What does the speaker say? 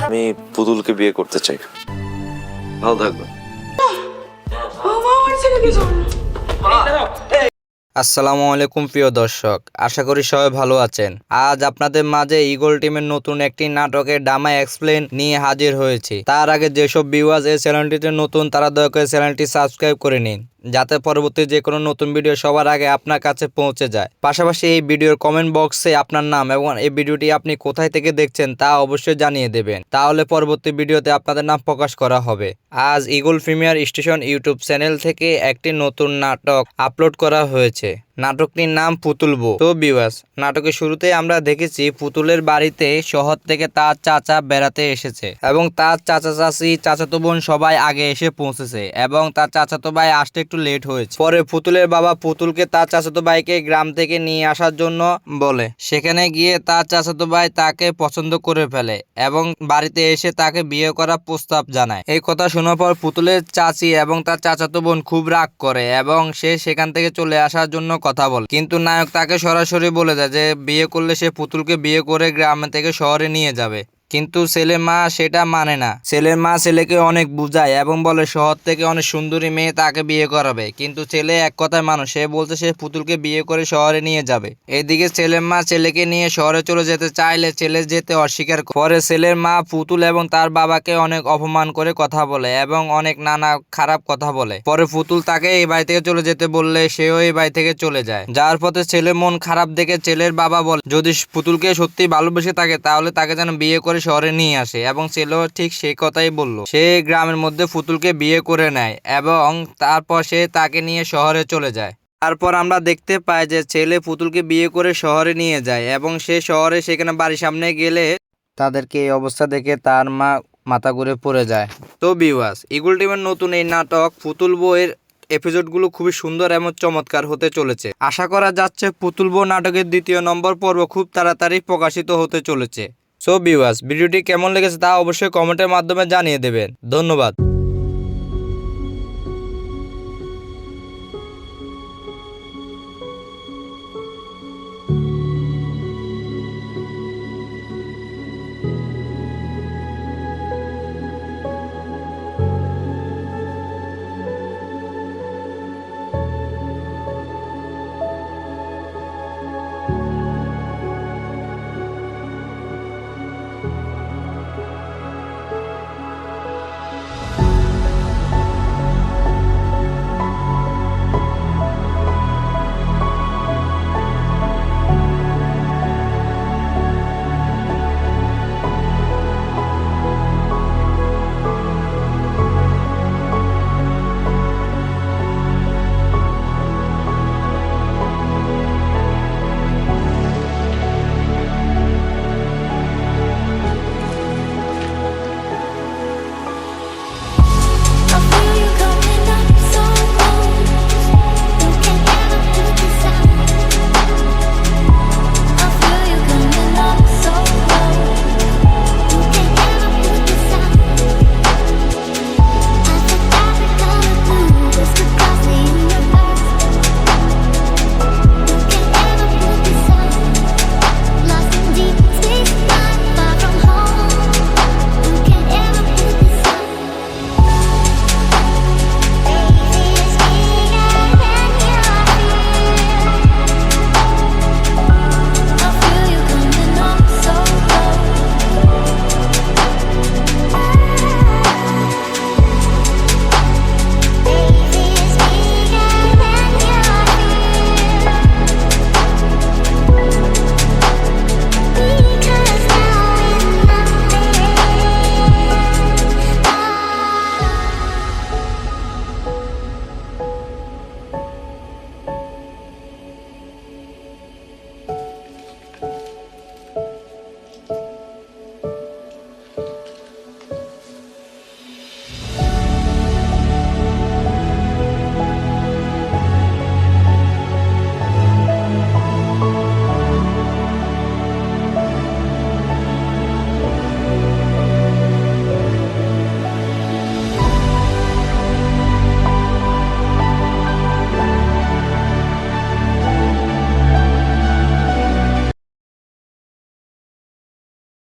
আমি পুতুলকে বিয়ে করতে চাই। ভালো থাকবে। আসসালামু আলাইকুম প্রিয় দর্শক, আশা করি সবাই ভালো আছেন। আজ আপনাদের মাঝে ইগল টিমের নতুন একটি নাটকের ড্রামা এক্সপ্লেন নিয়ে হাজির হয়েছি। তার আগে যেসব ভিউয়ার্স এই চ্যানেলটিতে নতুন তারা দয়া করে চ্যানেলটি সাবস্ক্রাইব করে নিন, যাতে পরবর্তী যে কোনো নতুন ভিডিও সবার আগে আপনার কাছে পৌঁছে যায়। পাশাপাশি এই ভিডিওর কমেন্ট বক্সে আপনার নাম এবং এই ভিডিওটি আপনি কোথায় থেকে দেখছেন তা অবশ্যই জানিয়ে দেবেন, তাহলে পরবর্তী ভিডিওতে আপনাদের নাম প্রকাশ করা হবে। আজ eagle premier station YouTube channel থেকে একটি নতুন নাটক আপলোড করা হয়েছে। নাটকটির নাম পুতুল বউ। তো ভিউয়ার্স, নাটকের শুরুতে আমরা দেখেছি পুতুলের বাড়িতে শহর থেকে তার চাচা বেড়াতে এসেছে এবং তার চাচা চাচি চাচাতো বোন সবাই আগে এসে পৌঁছেছে এবং তার চাচাতো ভাই আসতে একটু লেট হয়েছে। পরে পুতুলের বাবা পুতুলকে তার চাচাতো ভাইকে গ্রাম থেকে নিয়ে আসার জন্য বলে। সেখানে গিয়ে তার চাচাতো ভাই তাকে পছন্দ করে ফেলে এবং বাড়িতে এসে তাকে বিয়ে করার প্রস্তাব জানায়। এই কথা শোনার পর পুতুলের চাচি এবং তার চাচাতো বোন খুব রাগ করে এবং সে সেখান থেকে চলে আসার জন্য কথা বলে। কিন্তু নায়ক তাকে সরাসরি বলে দেয় যে বিয়ে করলে সে পুতুলকে বিয়ে করে গ্রাম থেকে শহরে নিয়ে যাবে। কিন্তু ছেলের মা সেটা মানে না। ছেলের মা ছেলেকে অনেক বুঝায় এবং বলে শহর থেকে অনেক সুন্দরী মেয়ে তাকে বিয়ে করাবে, কিন্তু ছেলে এক কথায় মানুষ, সে বলছে সে পুতুলকে বিয়ে করে শহরে নিয়ে যাবে। এদিকে ছেলের মা ছেলেকে নিয়ে শহরে চলে যেতে চাইলে ছেলে যেতে অস্বীকার করে। পরে ছেলের মা পুতুল এবং তার বাবাকে অনেক অপমান করে কথা বলে এবং অনেক নানা খারাপ কথা বলে। পরে পুতুল তাকে এই বাড়ি থেকে চলে যেতে বললে সেও এই বাড়ি থেকে চলে যায়। যার পথে ছেলের মন খারাপ দেখে ছেলের বাবা বলে যদি পুতুলকে সত্যি ভালোবেসে থাকে তাহলে তাকে যেন বিয়ে করে শহরে নিয়ে আসে এবং ছেলেও ঠিক সেই কথাই বলল। সে গ্রামের মধ্যে পুতুলকে বিয়ে করে নেয় এবং তারপর সে তাকে নিয়ে শহরে চলে যায়। তারপর আমরা দেখতে পাই যে ছেলে পুতুলকে বিয়ে করে শহরে নিয়ে যায় এবং সে শহরে সেখানে বাড়ির সামনে গেলে তাদেরকে এই অবস্থা দেখে তার মা মাথা ঘুরে পড়ে যায়। তো ভিউয়ার্স, ইগল টিমের নতুন এই নাটক পুতুল বউয়ের এপিসোডগুলো খুবই সুন্দর এবং চমৎকার হতে চলেছে। আশা করা যাচ্ছে পুতুল বউ নাটকের 2য় নম্বর পর্ব খুব তাড়াতাড়ি প্রকাশিত হতে চলেছে। সো ভিউয়ার্স, ভিডিওটি কেমন লেগেছে তা অবশ্যই কমেন্টের মাধ্যমে জানিয়ে দেবেন। ধন্যবাদ।